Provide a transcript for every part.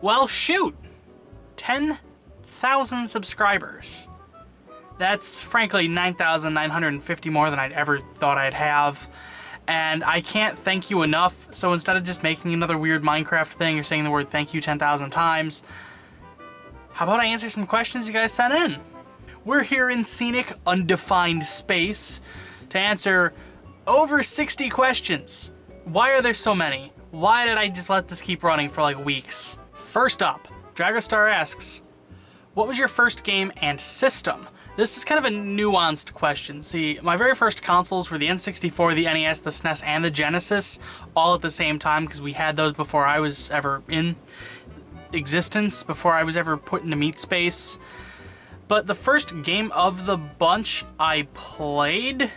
Well, shoot! 10,000 subscribers. That's frankly 9,950 more than I'd ever thought I'd have. And I can't thank you enough, so instead of just making another weird Minecraft thing or saying the word thank you 10,000 times, how about I answer some questions you guys sent in? We're here in scenic, undefined space to answer over 60 questions. Why are there so many? Why did I just let this keep running for like weeks? First up, Dragostar asks, what was your first game and system? This is kind of a nuanced question. See, my very first consoles were the N64, the NES, the SNES, and the Genesis, all at the same time, because we had those before I was ever in existence, before I was ever put into meat space. But the first game of the bunch I played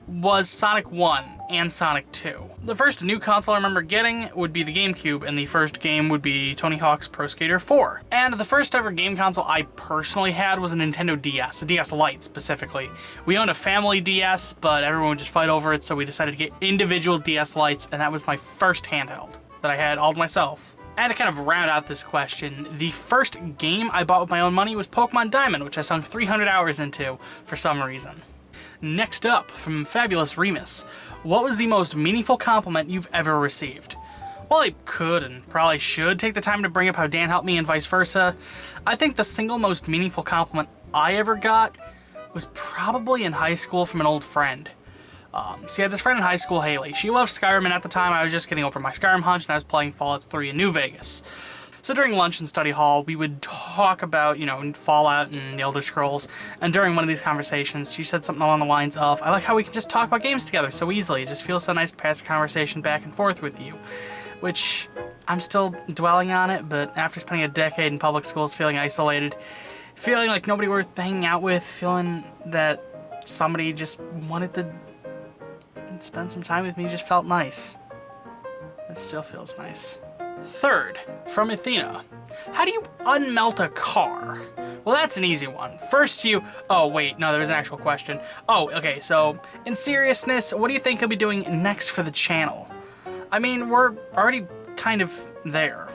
was Sonic 1 and Sonic 2. The first new console I remember getting would be the GameCube, and the first game would be Tony Hawk's Pro Skater 4. And the first ever game console I personally had was a Nintendo DS, a DS Lite specifically. We owned a family DS, but everyone would just fight over it, so we decided to get individual DS Lites, and that was my first handheld that I had all to myself. And to kind of round out this question, the first game I bought with my own money was Pokemon Diamond, which I sunk 300 hours into for some reason. Next up, from Fabulous Remus, what was the most meaningful compliment you've ever received? While I could and probably should take the time to bring up how Dan helped me and vice versa, I think the single most meaningful compliment I ever got was probably in high school from an old friend. See, I had this friend in high school, Haley. She loved Skyrim, and at the time I was just getting over my Skyrim hunch, and I was playing Fallout 3 in New Vegas. So during lunch in study hall, we would talk about, Fallout and the Elder Scrolls, and during one of these conversations, she said something along the lines of, I like how we can just talk about games together so easily. It just feels so nice to pass a conversation back and forth with you. Which, I'm still dwelling on it, but after spending a decade in public schools feeling isolated, feeling like nobody worth hanging out with, feeling that somebody just wanted to spend some time with me just felt nice. It still feels nice. Third, from Athena, how do you unmelt a car? Well, that's an easy one. First oh wait, no, there was an actual question. Oh, okay, so in seriousness, what do you think I'll be doing next for the channel? I mean, we're already kind of there.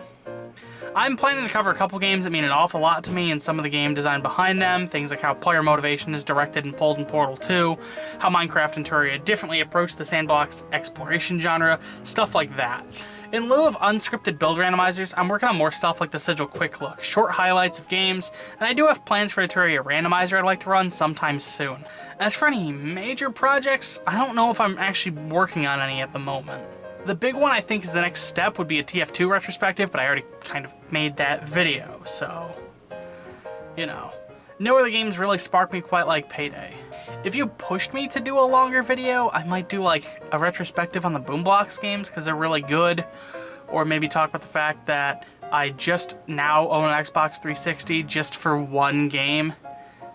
I'm planning to cover a couple games that mean an awful lot to me and some of the game design behind them, things like how player motivation is directed and pulled in Portal 2, how Minecraft and Terraria differently approach the sandbox exploration genre, stuff like that. In lieu of unscripted build randomizers, I'm working on more stuff like the Sigil Quick Look, short highlights of games, and I do have plans for a Terraria randomizer I'd like to run sometime soon. As for any major projects, I don't know if I'm actually working on any at the moment. The big one I think is the next step would be a TF2 retrospective, but I already kind of made that video, so, No other games really sparked me quite like Payday. If you pushed me to do a longer video, I might do like a retrospective on the Boomblocks games because they're really good, or maybe talk about the fact that I just now own an Xbox 360 just for one game,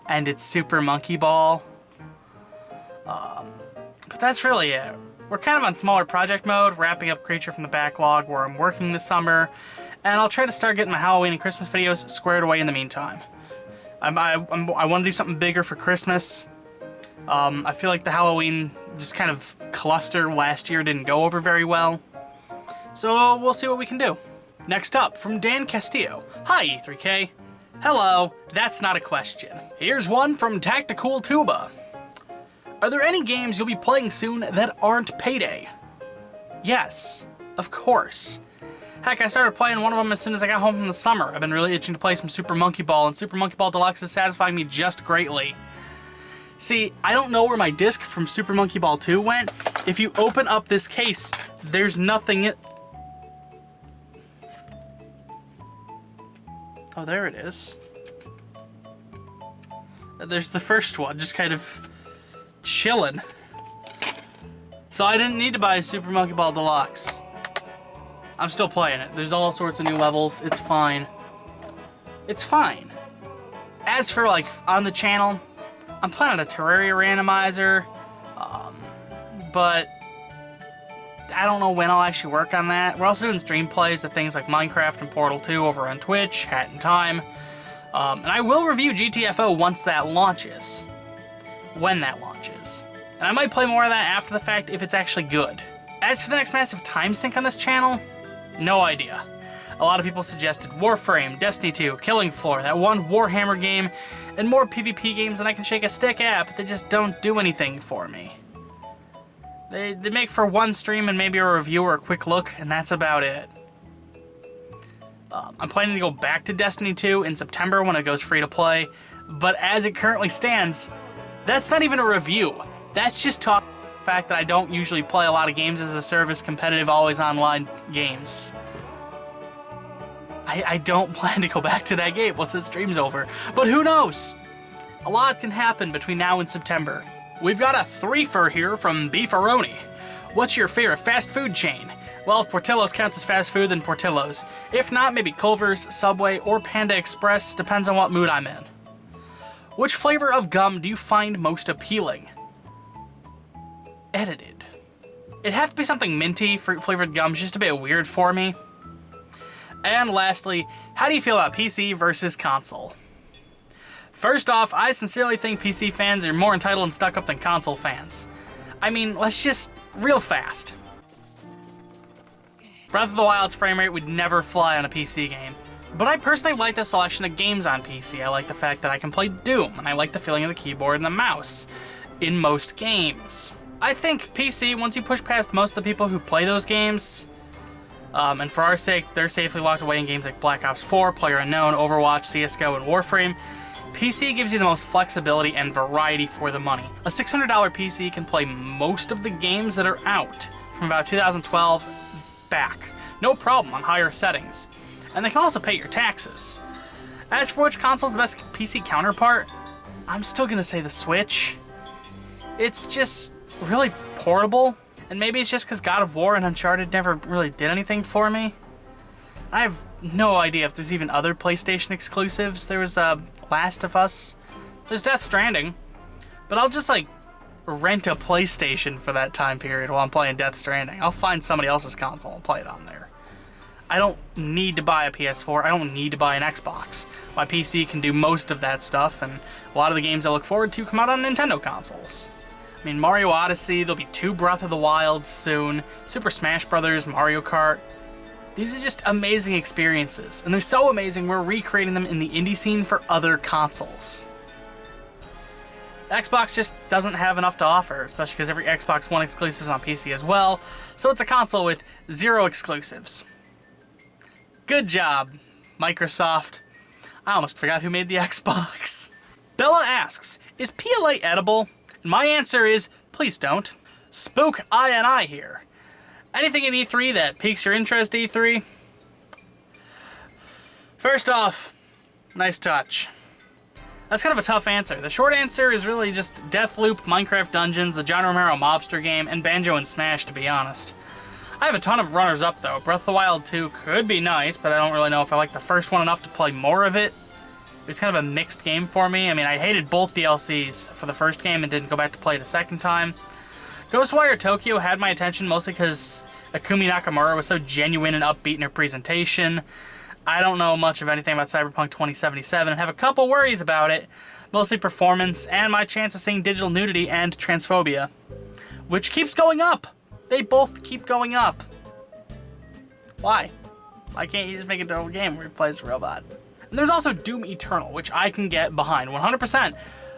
and it's Super Monkey Ball. But that's really it. We're kind of on smaller project mode, wrapping up Creature from the Backlog where I'm working this summer, and I'll try to start getting my Halloween and Christmas videos squared away in the meantime. I want to do something bigger for Christmas. I feel like the Halloween just kind of cluster last year didn't go over very well, so we'll see what we can do. Next up, from Dan Castillo. Hi, E3K. Hello, that's not a question. Here's one from Tactical Tuba. Are there any games you'll be playing soon that aren't Payday? Yes, of course. Heck, I started playing one of them as soon as I got home from the summer. I've been really itching to play some Super Monkey Ball, and Super Monkey Ball Deluxe is satisfying me just greatly. See, I don't know where my disc from Super Monkey Ball 2 went. If you open up this case, there's nothing in... Oh, there it is. There's the first one, just kind of chilling. So I didn't need to buy Super Monkey Ball Deluxe. I'm still playing it. There's all sorts of new levels. It's fine. It's fine. As for like on the channel, I'm planning a Terraria randomizer, but I don't know when I'll actually work on that. We're also doing stream plays of things like Minecraft and Portal 2 over on Twitch, Hat in Time. And I will review GTFO once that launches. When that launches. And I might play more of that after the fact if it's actually good. As for the next massive time sink on this channel, no idea. A lot of people suggested Warframe, Destiny 2, Killing Floor, that one Warhammer game, and more PvP games than I can shake a stick at, but they just don't do anything for me. They make for one stream and maybe a review or a quick look, and that's about it. I'm planning to go back to Destiny 2 in September when it goes free to play, but as it currently stands, that's not even a review. That's just talking about the fact that I don't usually play a lot of games as a service, competitive, always online games. I don't plan to go back to that game once the stream's over, but who knows? A lot can happen between now and September. We've got a threefer here from Beefaroni. What's your favorite fast food chain? Well, if Portillo's counts as fast food, then Portillo's. If not, maybe Culver's, Subway, or Panda Express, depends on what mood I'm in. Which flavor of gum do you find most appealing? Edited. It'd have to be something minty. Fruit-flavored gum's just a bit weird for me. And lastly, how do you feel about PC versus console? First off, I sincerely think PC fans are more entitled and stuck up than console fans. I mean, let's just real fast. Breath of the Wild's frame rate would never fly on a PC game. But I personally like the selection of games on PC. I like the fact that I can play Doom, and I like the feeling of the keyboard and the mouse in most games. I think PC, once you push past most of the people who play those games, and for our sake, they're safely locked away in games like Black Ops 4, PlayerUnknown, Overwatch, CSGO, and Warframe, PC gives you the most flexibility and variety for the money. A $600 PC can play most of the games that are out from about 2012 back. No problem on higher settings. And they can also pay your taxes. As for which console's the best PC counterpart, I'm still gonna say the Switch. It's just really portable, and maybe it's just because God of War and Uncharted never really did anything for me. I have no idea if there's even other PlayStation exclusives. There was Last of Us. There's Death Stranding. But I'll just like rent a PlayStation for that time period while I'm playing Death Stranding. I'll find somebody else's console and play it on there. I don't need to buy a PS4. I don't need to buy an Xbox. My PC can do most of that stuff, and a lot of the games I look forward to come out on Nintendo consoles. I mean, Mario Odyssey, there'll be 2 Breath of the Wilds soon, Super Smash Bros., Mario Kart. These are just amazing experiences, and they're so amazing we're recreating them in the indie scene for other consoles. Xbox just doesn't have enough to offer, especially because every Xbox One exclusive is on PC as well, so it's a console with 0 exclusives. Good job, Microsoft. I almost forgot who made the Xbox. Bella asks, is PLA edible? And my answer is, please don't. Spook I here. Anything in E3 that piques your interest, E3? First off, nice touch. That's kind of a tough answer. The short answer is really just Deathloop, Minecraft Dungeons, the John Romero Mobster game, and Banjo and Smash, to be honest. I have a ton of runners-up, though. Breath of the Wild 2 could be nice, but I don't really know if I like the first one enough to play more of it. It's kind of a mixed game for me. I mean, I hated both DLCs for the first game and didn't go back to play the second time. Ghostwire Tokyo had my attention mostly because Akumi Nakamura was so genuine and upbeat in her presentation. I don't know much of anything about Cyberpunk 2077 and have a couple worries about it, mostly performance and my chance of seeing digital nudity and transphobia, which keeps going up. They both keep going up. Why? Why can't you just make a total game where you play as a robot? And there's also Doom Eternal, which I can get behind 100%.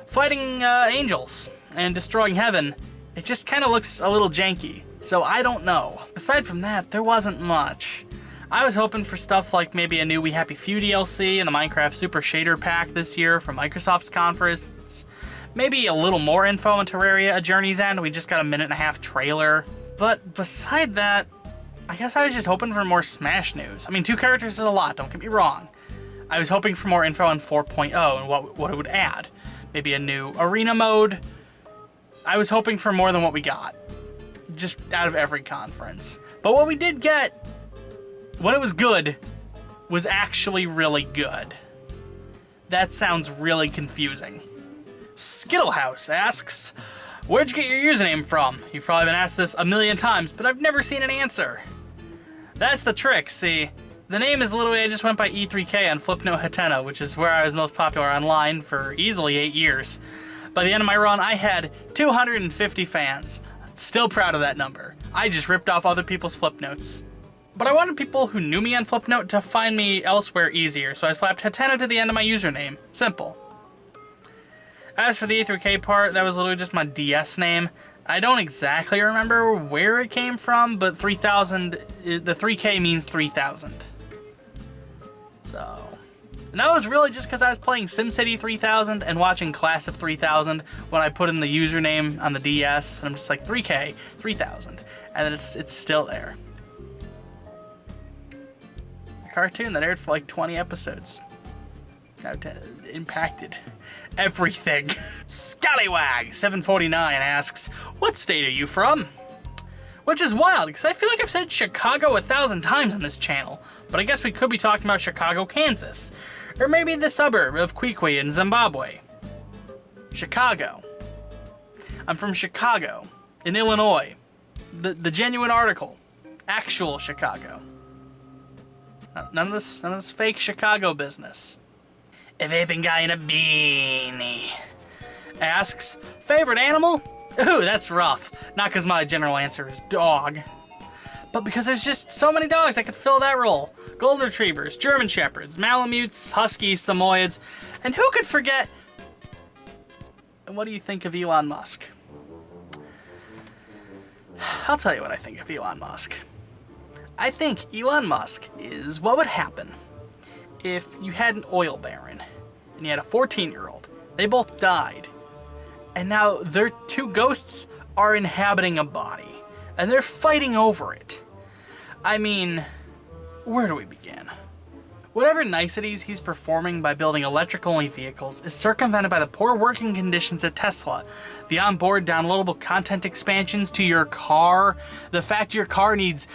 Fighting angels and destroying heaven, it just kind of looks a little janky, so I don't know. Aside from that, there wasn't much. I was hoping for stuff like maybe a new We Happy Few DLC and the Minecraft Super Shader Pack this year from Microsoft's conference. Maybe a little more info on Terraria: A Journey's End. We just got a 1.5-minute trailer. But beside that, I guess I was just hoping for more Smash news. I mean, 2 characters is a lot, don't get me wrong. I was hoping for more info on 4.0 and what it would add. Maybe a new arena mode. I was hoping for more than what we got, just out of every conference. But what we did get, when it was good, was actually really good. That sounds really confusing. Skittlehouse asks, where'd you get your username from? You've probably been asked this a million times, but I've never seen an answer. That's the trick, see? The name is literally I just went by E3K on Flipnote Hatena, which is where I was most popular online for easily 8 years. By the end of my run, I had 250 fans. Still proud of that number. I just ripped off other people's flip notes. but I wanted people who knew me on Flipnote to find me elsewhere easier, so I slapped Hatena to the end of my username. Simple. As for the A3K part, that was literally just my DS name. I don't exactly remember where it came from, but 3000, the 3K means 3000. So, and that was really just because I was playing SimCity 3000 and watching Class of 3000 when I put in the username on the DS, and I'm just like 3K 3000, and then it's still there. A cartoon that aired for like 20 episodes. Impacted everything. Scallywag 749 asks, "What state are you from?" Which is wild, because I feel like I've said Chicago 1,000 times on this channel, but I guess we could be talking about Chicago, Kansas, or maybe the suburb of Kwikwi in Zimbabwe. Chicago. I'm from Chicago, in Illinois. The genuine article. Actual Chicago. None of this fake Chicago business. A vaping guy in a beanie asks, "Favorite animal?" Ooh, that's rough. Not because my general answer is dog, but because there's just so many dogs that could fill that role. Golden Retrievers, German Shepherds, Malamutes, Huskies, Samoyeds, and who could forget... What do you think of Elon Musk? I'll tell you what I think of Elon Musk. I think Elon Musk is what would happen if you had an oil baron and you had a 14-year-old. They both died. And now their two ghosts are inhabiting a body. And they're fighting over it. I mean, where do we begin? Whatever niceties he's performing by building electric-only vehicles is circumvented by the poor working conditions at Tesla. The onboard downloadable content expansions to your car. The fact your car needs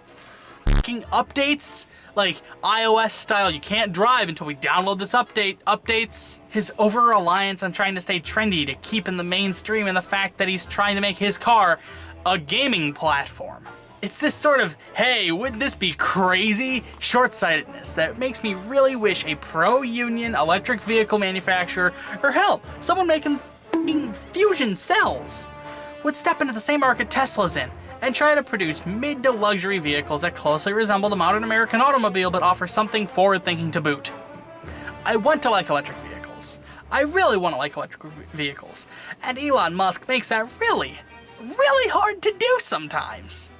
fucking updates. Like iOS style, you can't drive until we download this updates. His over-reliance on trying to stay trendy to keep in the mainstream, and the fact that he's trying to make his car a gaming platform. It's this sort of, hey, wouldn't this be crazy, short-sightedness that makes me really wish a pro-union electric vehicle manufacturer, or hell, someone making f***ing fusion cells, would step into the same market Tesla's in and try to produce mid to luxury vehicles that closely resemble the modern American automobile but offer something forward-thinking to boot. I want to like electric vehicles. I really want to like electric vehicles. And Elon Musk makes that really, really hard to do sometimes.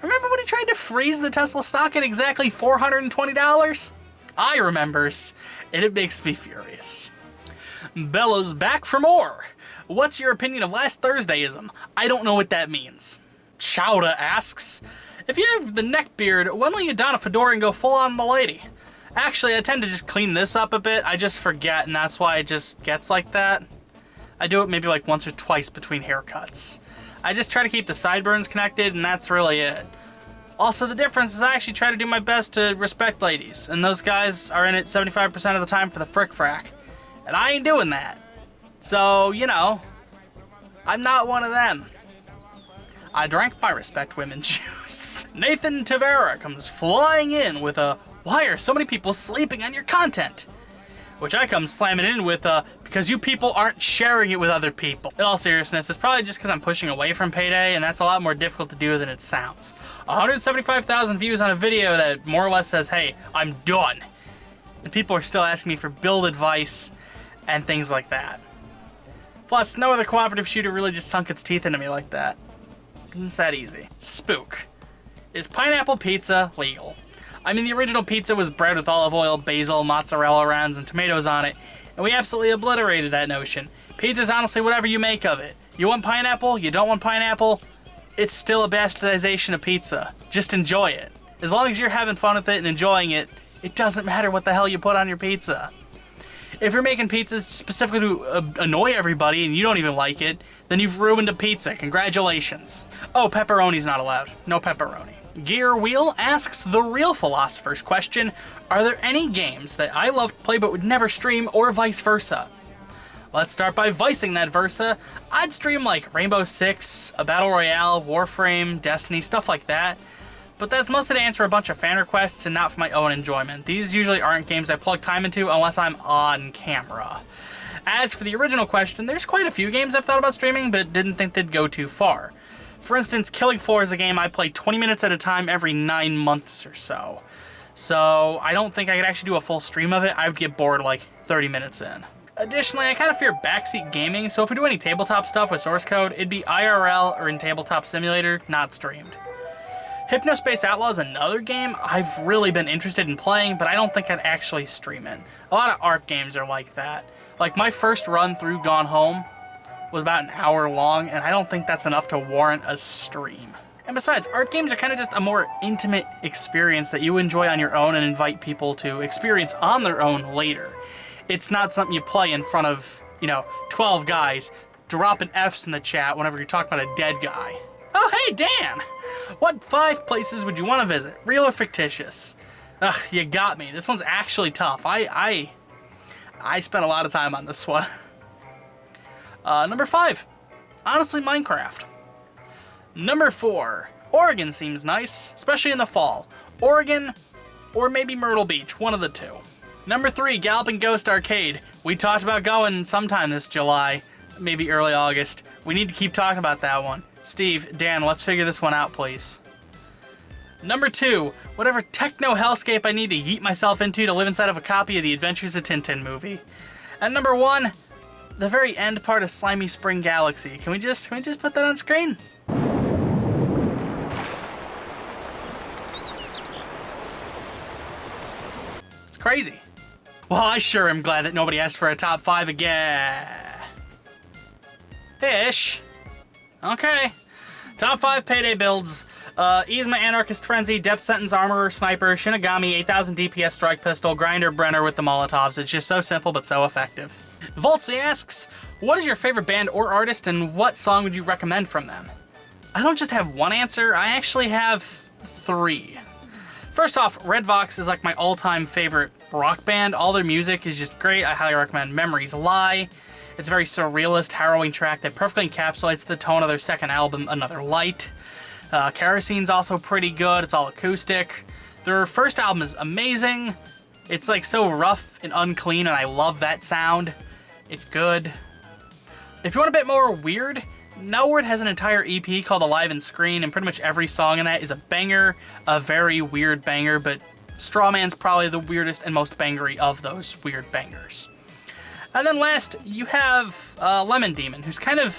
Remember when he tried to freeze the Tesla stock at exactly $420? I remembers, and it makes me furious. Bellows back for more. What's your opinion of last Thursdayism? I don't know what that means. Chowda asks, "If you have the neck beard, when will you don a fedora and go full on milady?" Actually, I tend to just clean this up a bit. I just forget, and that's why it just gets like that. I do it maybe like once or twice between haircuts. I just try to keep the sideburns connected, and that's really it. Also, the difference is I actually try to do my best to respect ladies, and those guys are in it 75% of the time for the frick-frack. And I ain't doing that. So, you know, I'm not one of them. I drank my respect women juice. Nathan Tavera comes flying in with a, "Why are so many people sleeping on your content?" Which I come slamming in with "Because you people aren't sharing it with other people." In all seriousness, it's probably just because I'm pushing away from Payday, and that's a lot more difficult to do than it sounds. 175,000 views on a video that more or less says, "Hey, I'm done." And people are still asking me for build advice and things like that. Plus, no other cooperative shooter really just sunk its teeth into me like that. It's that easy. Spook. Is pineapple pizza legal? I mean, the original pizza was bread with olive oil, basil, mozzarella rounds, and tomatoes on it, and we absolutely obliterated that notion. Pizza's honestly whatever you make of it. You want pineapple? You don't want pineapple? It's still a bastardization of pizza. Just enjoy it. As long as you're having fun with it and enjoying it, it doesn't matter what the hell you put on your pizza. If you're making pizzas specifically to annoy everybody and you don't even like it, then you've ruined a pizza. Congratulations. Oh, pepperoni's not allowed. No pepperoni. Gear Wheel asks the real philosopher's question: are there any games that I love to play but would never stream, or vice versa? Let's start by vicing that versa. I'd stream like Rainbow Six, a Battle Royale, Warframe, Destiny, stuff like that. But that's mostly to answer a bunch of fan requests and not for my own enjoyment. These usually aren't games I plug time into unless I'm on camera. As for the original question, there's quite a few games I've thought about streaming but didn't think they'd go too far. For instance, Killing Floor is a game I play 20 minutes at a time every 9 months or so. So I don't think I could actually do a full stream of it. I would get bored like 30 minutes in. Additionally, I kind of fear backseat gaming, so if we do any tabletop stuff with source code, it'd be IRL or in Tabletop Simulator, not streamed. Hypnospace Outlaw is another game I've really been interested in playing, but I don't think I'd actually stream it. A lot of art games are like that. Like, my first run through Gone Home was about an hour long, and I don't think that's enough to warrant a stream. And besides, art games are kind of just a more intimate experience that you enjoy on your own and invite people to experience on their own later. It's not something you play in front of, 12 guys, dropping Fs in the chat whenever you're talking about a dead guy. Oh, hey, Dan! What 5 places would you want to visit, real or fictitious? Ugh, you got me. This one's actually tough. I spent a lot of time on this one. Number 5, honestly, Minecraft. Number 4, Oregon seems nice, especially in the fall. Oregon, or maybe Myrtle Beach, one of the two. Number 3, Galloping Ghost Arcade. We talked about going sometime this July, maybe early August. We need to keep talking about that one. Steve, Dan, let's figure this one out, please. Number 2, whatever techno hellscape I need to yeet myself into to live inside of a copy of the Adventures of Tintin movie. And number 1, the very end part of Slimy Spring Galaxy. Can we just put that on screen? It's crazy. Well, I sure am glad that nobody asked for a top 5 again. Ish. Okay. Top 5 payday builds. Yzma Anarchist Frenzy, Death Sentence Armorer, Sniper, Shinigami, 8000 DPS Strike Pistol, Grinder, Brenner with the Molotovs. It's just so simple but so effective. Voltsy asks, what is your favorite band or artist and what song would you recommend from them? I don't just have one answer, I actually have 3. First off, Red Vox is like my all-time favorite rock band. All their music is just great. I highly recommend Memories Lie. It's a very surrealist, harrowing track that perfectly encapsulates the tone of their second album, Another Light. Kerosene's also pretty good. It's all acoustic. Their first album is amazing. It's like so rough and unclean, and I love that sound. It's good. If you want a bit more weird, Noword has an entire EP called Alive and Screen, and pretty much every song in that is a banger, a very weird banger, but Strawman's probably the weirdest and most bangery of those weird bangers. And then last, you have Lemon Demon, who's kind of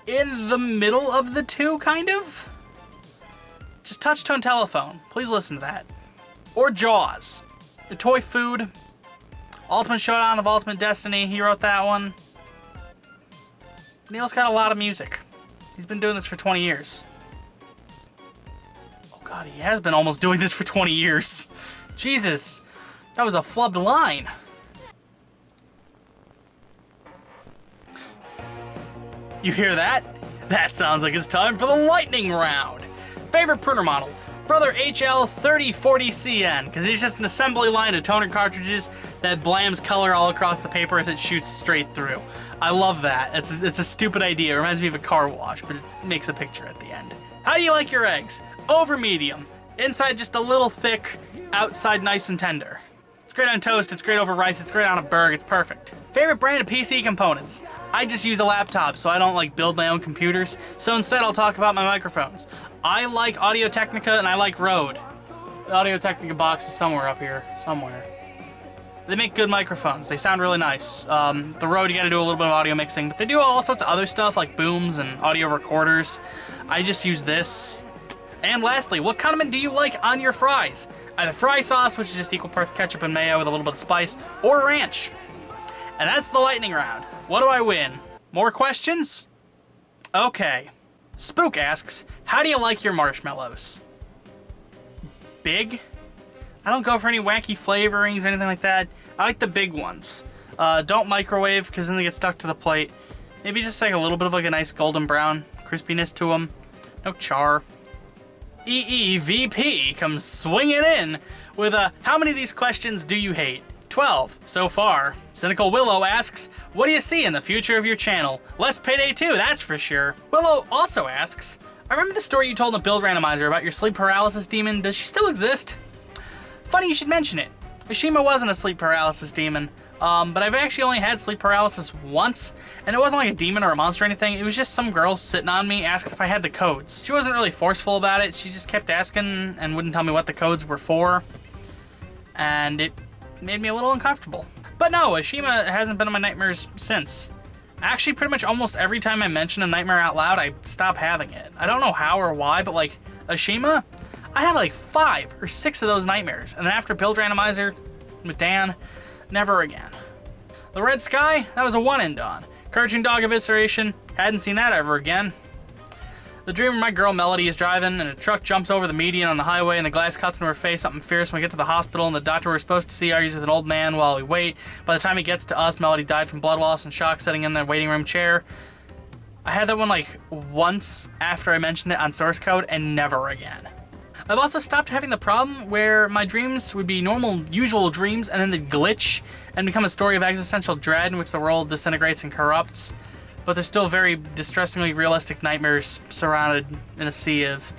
in the middle of the two, kind of. Just Touch-Tone Telephone. Please listen to that. Or Jaws. The Toy Food. Ultimate Showdown of Ultimate Destiny. He wrote that one. Neil's got a lot of music. He's been doing this for 20 years. Oh god, he has been almost doing this for 20 years. Jesus. That was a flubbed line. You hear that? That sounds like it's time for the lightning round. Favorite printer model? Brother HL3040CN, because it's just an assembly line of toner cartridges that blams color all across the paper as it shoots straight through. I love that. It's a stupid idea. It reminds me of a car wash, but it makes a picture at the end. How do you like your eggs? Over medium. Inside just a little thick, outside nice and tender. It's great on toast, it's great over rice, it's great on a burger, it's perfect. Favorite brand of PC components? I just use a laptop, so I don't like build my own computers, so instead I'll talk about my microphones. I like Audio-Technica and I like Rode. The Audio-Technica box is somewhere up here, somewhere. They make good microphones, they sound really nice. The Rode, you gotta do a little bit of audio mixing, but they do all sorts of other stuff like booms and audio recorders. I just use this. And lastly, what condiment do you like on your fries? Either fry sauce, which is just equal parts ketchup and mayo with a little bit of spice, or ranch. And that's the lightning round. What do I win? More questions? Okay. Spook asks, how do you like your marshmallows? Big? I don't go for any wacky flavorings or anything like that. I like the big ones. Don't microwave, because then they get stuck to the plate. Maybe just like a little bit of like a nice golden brown crispiness to them. No char. EEVP comes swinging in with a, how many of these questions do you hate? 12 so far. Cynical Willow asks, what do you see in the future of your channel? Less Payday 2, that's for sure. Willow also asks, I remember the story you told in the build randomizer about your sleep paralysis demon. Does she still exist? Funny you should mention it. Ashima wasn't a sleep paralysis demon. But I've actually only had sleep paralysis once, and it wasn't like a demon or a monster or anything. It was just some girl sitting on me asking if I had the codes. She wasn't really forceful about it. She just kept asking and wouldn't tell me what the codes were for, and it made me a little uncomfortable. But no, Ashima hasn't been in my nightmares since. Actually, pretty much almost every time I mention a nightmare out loud, I stop having it. I don't know how or why, but like Ashima, I had like 5 or 6 of those nightmares, and then after Build Randomizer with Dan, never again. The Red Sky, that was a one and done. Cartoon Dog Evisceration, hadn't seen that ever again. The dream where my girl Melody is driving and a truck jumps over the median on the highway and the glass cuts into her face, something fierce. When we get to the hospital and the doctor we're supposed to see argues with an old man while we wait. By the time he gets to us, Melody died from blood loss and shock sitting in the waiting room chair. I had that one like once after I mentioned it on source code and never again. I've also stopped having the problem where my dreams would be normal, usual dreams, and then they'd glitch and become a story of existential dread in which the world disintegrates and corrupts. But they're still very distressingly realistic nightmares surrounded in a sea of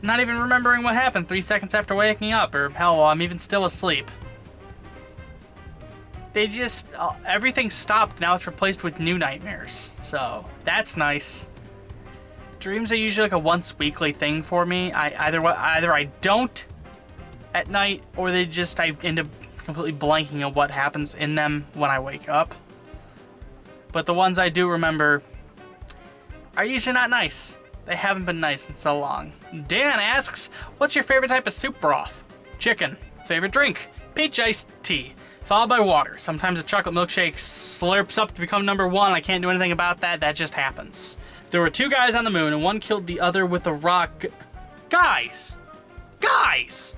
not even remembering what happened 3 seconds after waking up, or hell, I'm even still asleep. They just, everything stopped, now it's replaced with new nightmares. So, that's nice. Dreams are usually like a once weekly thing for me. Either I don't at night, or I end up completely blanking on what happens in them when I wake up. But the ones I do remember are usually not nice. They haven't been nice in so long. Dan asks, what's your favorite type of soup broth? Chicken. Favorite drink? Peach iced tea, followed by water. Sometimes a chocolate milkshake slurps up to become number 1. I can't do anything about that. That just happens. There were 2 guys on the moon, and one killed the other with a rock. Guys! Guys!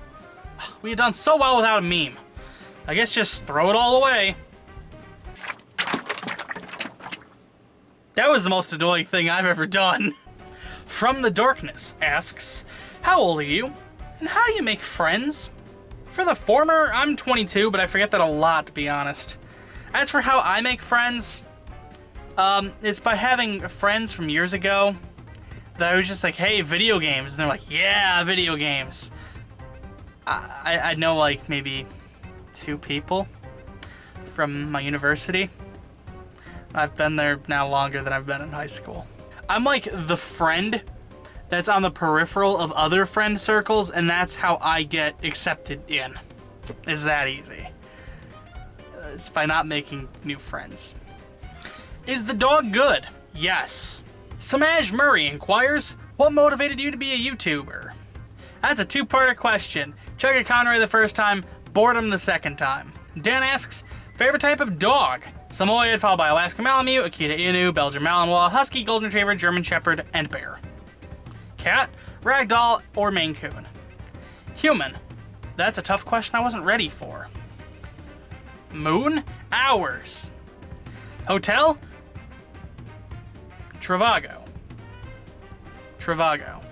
We had done so well without a meme. I guess just throw it all away. That was the most annoying thing I've ever done. From the Darkness asks, how old are you? And how do you make friends? For the former, I'm 22, but I forget that a lot, to be honest. As for how I make friends, it's by having friends from years ago that I was just like, hey, video games. And they're like, yeah, video games. I know like maybe 2 people from my university. I've been there now longer than I've been in high school. I'm like the friend that's on the peripheral of other friend circles, and that's how I get accepted in. It's that easy. It's by not making new friends. Is the dog good? Yes. Samaj Murray inquires, what motivated you to be a YouTuber? That's a 2-parter question. Chugga Conroy the first time, boredom the second time. Dan asks, favorite type of dog? Samoyed, followed by Alaska Malamute, Akita Inu, Belgian Malinois, Husky, Golden Retriever, German Shepherd, and Bear. Cat, Ragdoll, or Maine Coon? Human. That's a tough question I wasn't ready for. Moon? Hours. Hotel? Travago. Travago.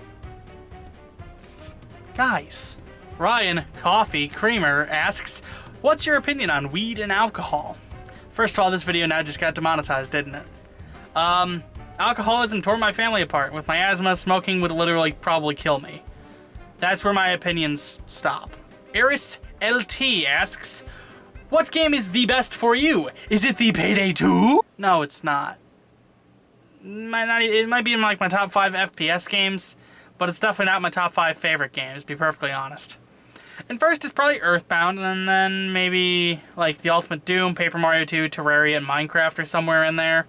Guys. Ryan, Coffee Creamer, asks, what's your opinion on weed and alcohol? First of all, this video now just got demonetized, didn't it? Alcoholism tore my family apart. With my asthma, smoking would literally probably kill me. That's where my opinions stop. Eris LT asks, what game is the best for you? Is it the Payday 2? No, it's not. It might be in like my top 5 FPS games, but it's definitely not my top 5 favorite games, to be perfectly honest. And first is probably Earthbound, and then maybe like the Ultimate Doom, Paper Mario 2, Terraria, and Minecraft are somewhere in there.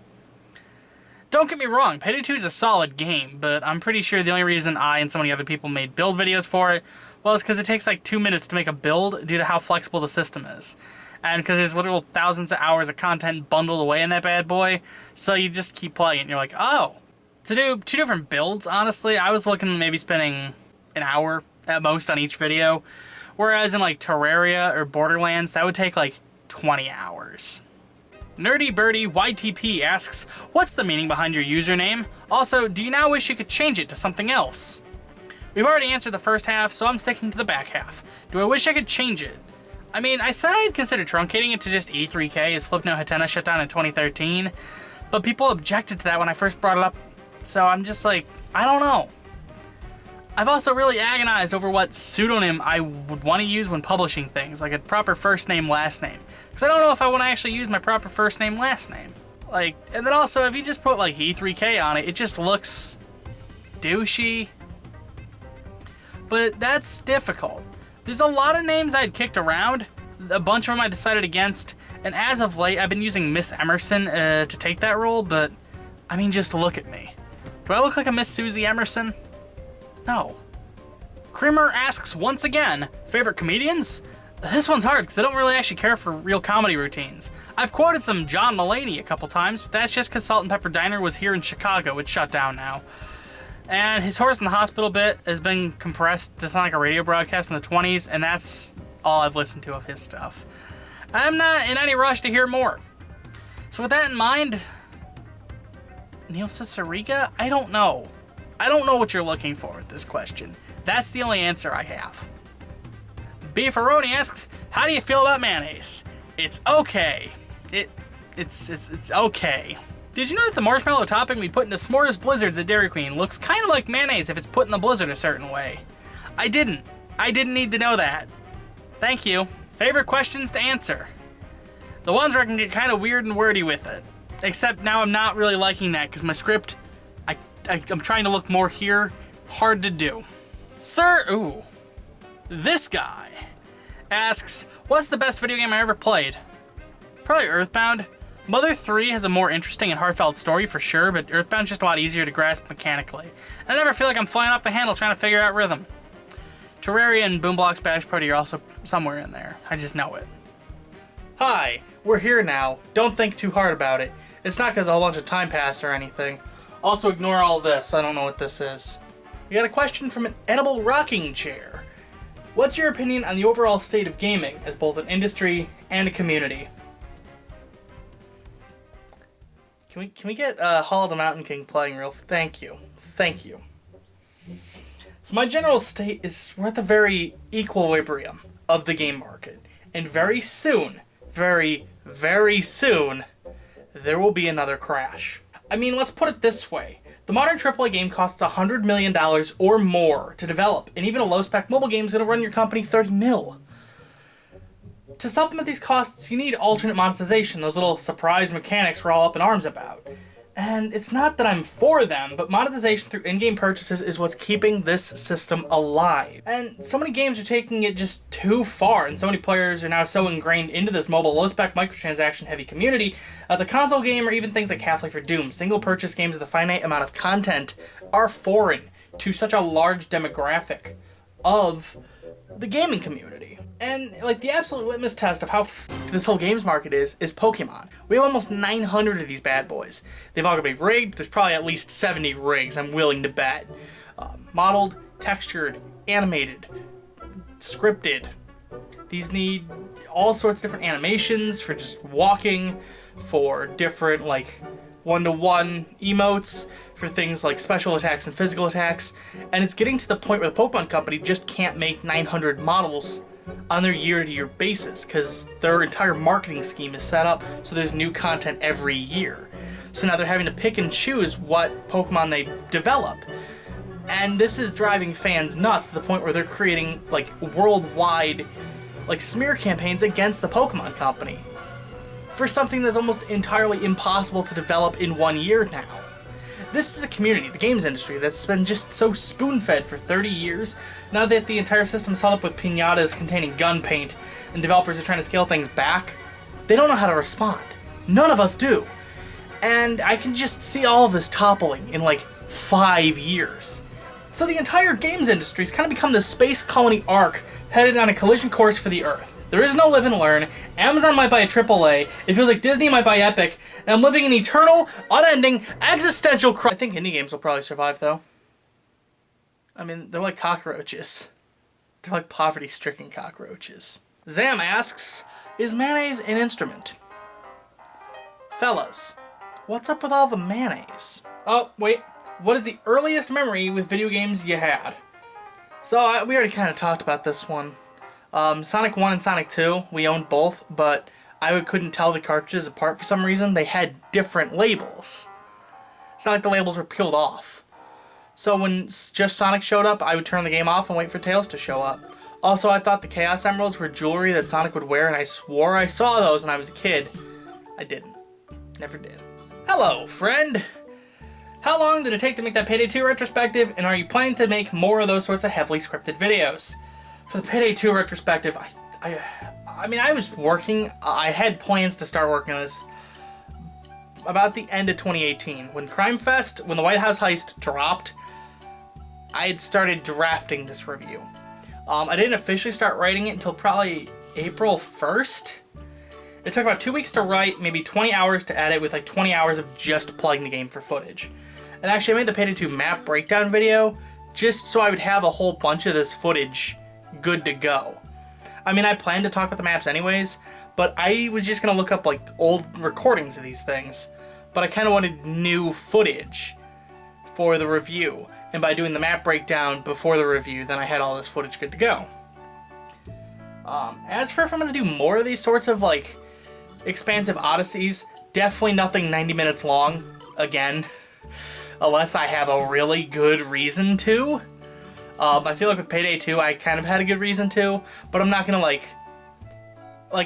Don't get me wrong, Payday 2 is a solid game, but I'm pretty sure the only reason I and so many other people made build videos for it was because it takes like 2 minutes to make a build due to how flexible the system is. And because there's literal thousands of hours of content bundled away in that bad boy, so you just keep playing and you're like, oh. To do 2 different builds, honestly, I was looking maybe spending an hour at most on each video. Whereas in like Terraria or Borderlands, that would take like 20 hours. Nerdy Birdie YTP asks, what's the meaning behind your username? Also, do you now wish you could change it to something else? We've already answered the first half, so I'm sticking to the back half. Do I wish I could change it? I mean, I said I'd consider truncating it to just E3K as Flipno Hatena shut down in 2013, but people objected to that when I first brought it up, so I'm just like, I don't know. I've also really agonized over what pseudonym I would want to use when publishing things, like a proper first name, last name. Because I don't know if I want to actually use my proper first name, last name. Like, and then also, if you just put like E3K on it, it just looks douchey. But that's difficult. There's a lot of names I'd kicked around. A bunch of them I decided against. And as of late, I've been using Miss Emerson to take that role, but I mean, just look at me. Do I look like a Miss Susie Emerson? No. Creamer asks once again, favorite comedians? This one's hard because I don't really actually care for real comedy routines. I've quoted some John Mulaney a couple times, but that's just because Salt and Pepper Diner was here in Chicago. It's shut down now. And his Horse in the Hospital bit has been compressed to sound like a radio broadcast from the 20s, and that's all I've listened to of his stuff. I'm not in any rush to hear more. So with that in mind, Neil Ciceriga? I don't know. I don't know what you're looking for with this question. That's the only answer I have. Beefaroni asks, how do you feel about mayonnaise? It's okay. It's okay. Did you know that the marshmallow topping we put into s'mores blizzards at Dairy Queen looks kind of like mayonnaise if it's put in the blizzard a certain way? I didn't need to know that. Thank you. Favorite questions to answer? The ones where I can get kind of weird and wordy with it. Except now I'm not really liking that because my script, I'm trying to look more here. Hard to do. Ooh. This guy asks, what's the best video game I ever played? Probably Earthbound. Mother 3 has a more interesting and heartfelt story for sure, but Earthbound's just a lot easier to grasp mechanically. I never feel like I'm flying off the handle trying to figure out rhythm. Terraria and Boomblocks Bash Party are also somewhere in there. I just know it. Hi, we're here now. Don't think too hard about it. It's not because a whole bunch of time passed or anything. Also ignore all this. I don't know what this is. We got a question from an edible rocking chair. What's your opinion on the overall state of gaming as both an industry and a community? Can we get Hall of the Mountain King playing real? Thank you. Thank you. So my general state is we're at the very equilibrium of the game market. And very soon, very, very soon, there will be another crash. I mean, let's put it this way. The modern AAA game costs $100 million or more to develop, and even a low-spec mobile game is going to run your company $30 mil. To supplement these costs, you need alternate monetization, those little surprise mechanics we're all up in arms about. And it's not that I'm for them, but monetization through in-game purchases is what's keeping this system alive. And so many games are taking it just too far, and so many players are now so ingrained into this mobile low-spec microtransaction-heavy community that the console game, or even things like Half-Life or Doom, single-purchase games with a finite amount of content, are foreign to such a large demographic of the gaming community. And like the absolute litmus test of how this whole games market is Pokemon. We have almost 900 of these bad boys. They've all got to be rigged. There's probably at least 70 rigs, I'm willing to bet. Modeled, textured, animated, scripted. These need all sorts of different animations for just walking, for different like one-to-one emotes, for things like special attacks and physical attacks. And it's getting to the point where the Pokemon Company just can't make 900 models on their year-to-year basis because their entire marketing scheme is set up so there's new content every year. So now they're having to pick and choose what Pokemon they develop. And this is driving fans nuts to the point where they're creating like worldwide like smear campaigns against the Pokemon Company for something that's almost entirely impossible to develop in 1 year now. This is a community, the games industry, that's been just so spoon-fed for 30 years. Now that the entire system is held up with piñatas containing gun paint and developers are trying to scale things back, they don't know how to respond. None of us do. And I can just see all of this toppling in like 5 years. So the entire games industry has kind of become this space colony arc headed on a collision course for the Earth. There is no live and learn. Amazon might buy a AAA. It feels like Disney might buy Epic. And I'm living in eternal, unending, existential crisis. I think indie games will probably survive, though. I mean, they're like cockroaches. They're like poverty-stricken cockroaches. Zam asks, is mayonnaise an instrument? Fellas, what's up with all the mayonnaise? Oh, wait. What is the earliest memory with video games you had? So, we already kind of talked about this one. Sonic 1 and Sonic 2, we owned both, but I couldn't tell the cartridges apart for some reason. They had different labels. It's not like the labels were peeled off. So when just Sonic showed up, I would turn the game off and wait for Tails to show up. Also, I thought the Chaos Emeralds were jewelry that Sonic would wear, and I swore I saw those when I was a kid. I didn't. Never did. Hello, friend. How long did it take to make that Payday 2 retrospective, and are you planning to make more of those sorts of heavily scripted videos? For the Payday 2 retrospective, I mean, I was working, I had plans to start working on this about the end of 2018. When Crime Fest, when the White House heist dropped, I had started drafting this review. I didn't officially start writing it until probably April 1st. It took about 2 weeks to write, maybe 20 hours to edit, with like 20 hours of just plugging the game for footage. And actually I made the Payday 2 map breakdown video just so I would have a whole bunch of this footage good to go. I mean, I planned to talk about the maps anyways, but I was just going to look up like old recordings of these things. But I kind of wanted new footage for the review. And by doing the map breakdown before the review, then I had all this footage good to go. As for if I'm going to do more of these sorts of like expansive odysseys, definitely nothing 90 minutes long, again, unless I have a really good reason to. I feel like with Payday 2, I kind of had a good reason to, but I'm not going to like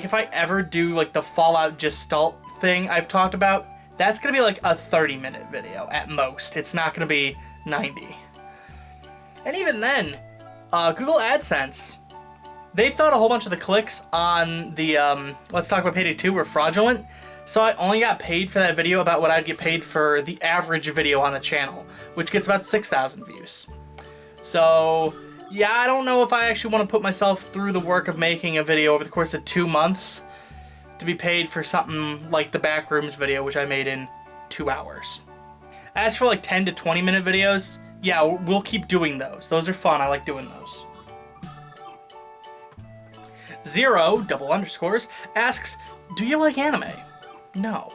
if I ever do like the Fallout Gestalt thing I've talked about, that's going to be like a 30-minute video at most. It's not going to be 90. And even then, Google AdSense, they thought a whole bunch of the clicks on the Let's Talk About Payday 2 were fraudulent, so I only got paid for that video about what I'd get paid for the average video on the channel, which gets about 6,000 views. So, yeah, I don't know if I actually want to put myself through the work of making a video over the course of 2 months to be paid for something like the Backrooms video, which I made in 2 hours. As for like 10 to 20 minute videos, yeah, we'll keep doing those. Those are fun. I like doing those. 0__ asks, do you like anime? No.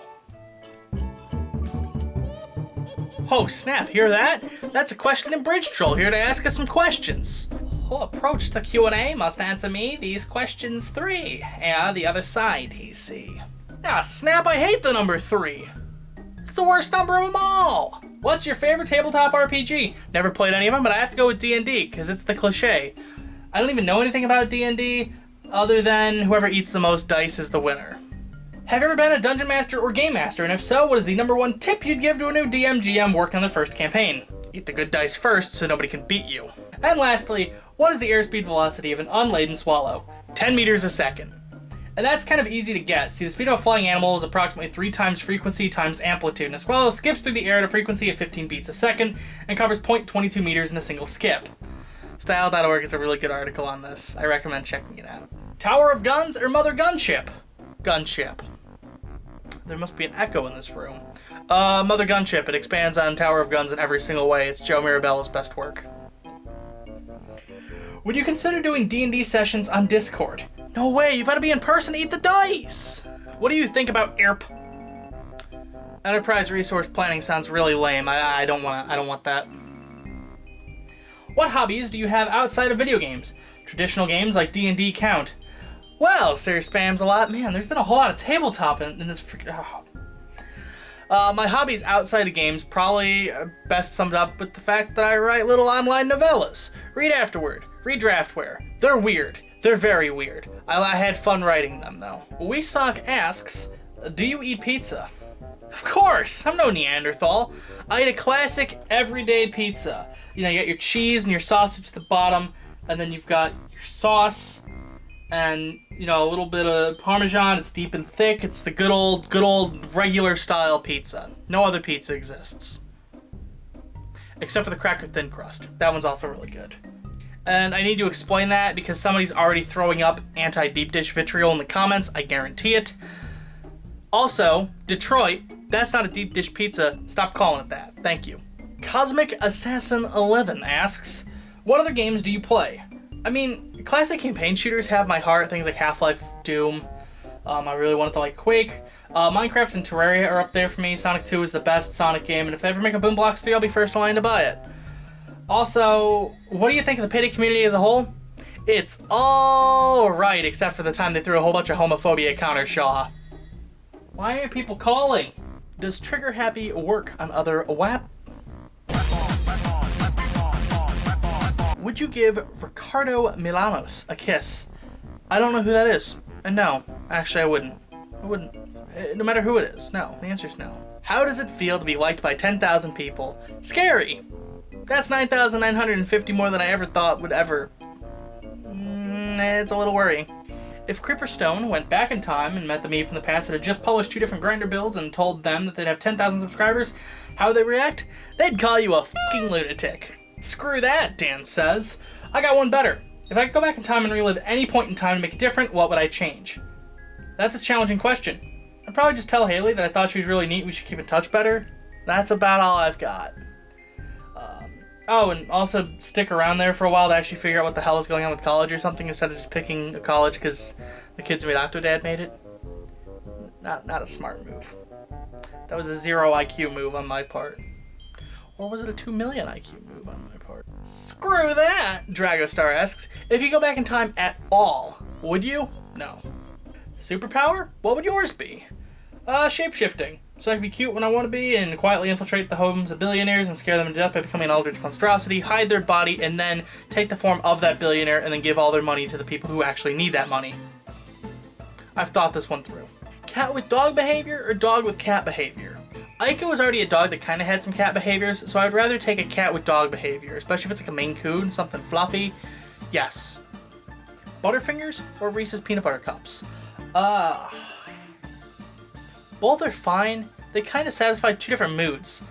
Oh snap, hear that? That's a question and bridge troll here to ask us some questions. Who'll approach the Q&A must answer me these questions 3. Yeah, the other side, he see. Ah snap, I hate the number 3. It's the worst number of them all. What's your favorite tabletop RPG? Never played any of them, but I have to go with D&D, because it's the cliche. I don't even know anything about D&D, other than whoever eats the most dice is the winner. Have you ever been a Dungeon Master or Game Master, and if so, what is the #1 tip you'd give to a new DM/GM working on their first campaign? Eat the good dice first so nobody can beat you. And lastly, what is the airspeed velocity of an unladen swallow? 10 meters a second. And that's kind of easy to get. See, the speed of a flying animal is approximately 3 times frequency times amplitude, and a swallow skips through the air at a frequency of 15 beats a second and covers 0.22 meters in a single skip. Style.org is a really good article on this. I recommend checking it out. Tower of Guns or Mother Gunship? Gunship. There must be an echo in this room. Mother Gunship. It expands on Tower of Guns in every single way. It's Joe Mirabella's best work. Would you consider doing D&D sessions on Discord? No way, you've got to be in person to eat the dice! What do you think about ERP? Enterprise resource planning sounds really lame. I don't want that. What hobbies do you have outside of video games? Traditional games like D&D count. Well, Sirius spams a lot. Man, there's been a whole lot of tabletop in this. My hobbies outside of games probably best summed up with the fact that I write little online novellas. Read Afterward. Read Draftware. They're weird. They're very weird. I had fun writing them, though. WeSock asks, do you eat pizza? Of course! I'm no Neanderthal. I eat a classic, everyday pizza. You know, you got your cheese and your sausage at the bottom, and then you've got your sauce, and, you know, a little bit of Parmesan. It's deep and thick. It's the good old regular style pizza. No other pizza exists. Except for the cracker thin crust. That one's also really good. And I need to explain that because somebody's already throwing up anti-deep dish vitriol in the comments. I guarantee it. Also, Detroit, that's not a deep dish pizza. Stop calling it that. Thank you. Cosmic Assassin 11 asks, what other games do you play? I mean, classic campaign shooters have my heart. Things like Half-Life, Doom. I really wanted to like Quake. Minecraft and Terraria are up there for me. Sonic 2 is the best Sonic game, and if I ever make a Boom Blocks 3, I'll be first in line to buy it. Also, what do you think of the Payday community as a whole? It's all right, except for the time they threw a whole bunch of homophobia at Connor Shaw. Why are people calling? Does Trigger Happy work on other WAP? Would you give Ricardo Milanos a kiss? I don't know who that is. And no, actually I wouldn't. I wouldn't. No matter who it is. No, the answer's no. How does it feel to be liked by 10,000 people? Scary! That's 9,950 more than I ever thought would ever. It's a little worrying. If Creeper Stone went back in time and met the me from the past that had just published 2 different grinder builds and told them that they'd have 10,000 subscribers, how would they react? They'd call you a fucking lunatic. Screw that, Dan says. I got one better. If I could go back in time and relive any point in time to make it different, what would I change? That's a challenging question. I'd probably just tell Haley that I thought she was really neat, we should keep in touch better. That's about all I've got. Oh, and also stick around there for a while to actually figure out what the hell is going on with college or something instead of just picking a college because the kids who made Octodad made it. Not a smart move. That was a 0 IQ move on my part. Or was it a 2 million IQ move on my part? Screw that, Dragostar asks. If you go back in time at all, would you? No. Superpower? What would yours be? Shape-shifting. So I can be cute when I want to be and quietly infiltrate the homes of billionaires and scare them to death by becoming an eldritch monstrosity, hide their body, and then take the form of that billionaire and then give all their money to the people who actually need that money. I've thought this one through. Cat with dog behavior or dog with cat behavior? Aiko was already a dog that kind of had some cat behaviors, so I'd rather take a cat with dog behavior, especially if it's like a Maine Coon, something fluffy. Yes. Butterfingers or Reese's Peanut Butter Cups? Both are fine. They kind of satisfy 2 different moods.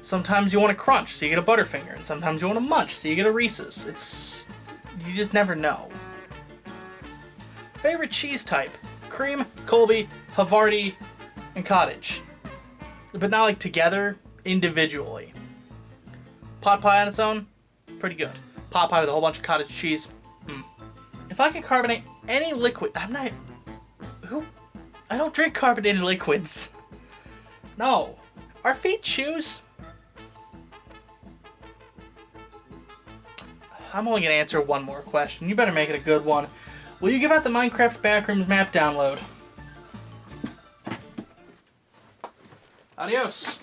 Sometimes you want to crunch, so you get a Butterfinger, and sometimes you want to munch, so you get a Reese's. You just never know. Favorite cheese type? Cream, Colby, Havarti, and cottage. But not like together, individually. Pot pie on its own? Pretty good. Pot pie with a whole bunch of cottage cheese? If I could carbonate any liquid, I don't drink carbonated liquids. No. Are feet shoes? I'm only gonna answer one more question. You better make it a good one. Will you give out the Minecraft Backrooms map download? Adios.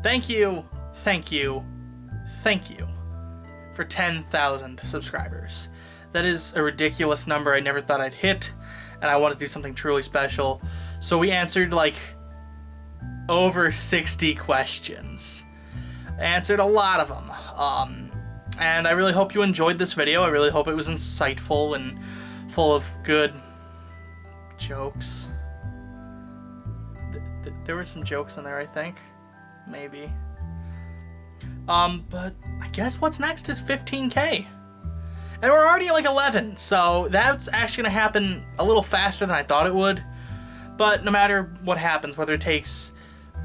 Thank you for 10,000 subscribers. That is a ridiculous number I never thought I'd hit, and I wanted to do something truly special. So we answered like over 60 questions. Answered a lot of them. And I really hope you enjoyed this video. I really hope it was insightful and full of good jokes. There were some jokes in there, I think. Maybe. But I guess what's next is 15K. And we're already at like 11, so that's actually gonna happen a little faster than I thought it would. But no matter what happens, whether it takes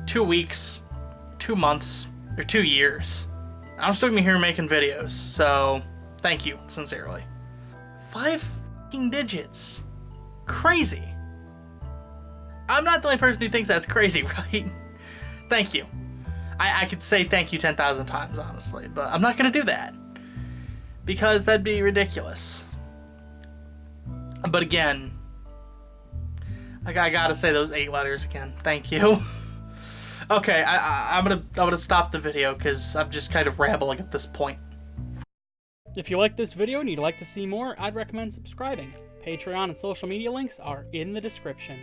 2 weeks, 2 months, or 2 years, I'm still gonna be here making videos, so thank you, sincerely. 5 fucking digits. Crazy. I'm not the only person who thinks that's crazy, right? Thank you. I could say thank you 10,000 times, honestly, but I'm not going to do that. Because that'd be ridiculous. But again, I gotta say those 8 letters again. Thank you. Okay, I'm gonna stop the video because I'm just kind of rambling at this point. If you like this video and you'd like to see more, I'd recommend subscribing. Patreon and social media links are in the description.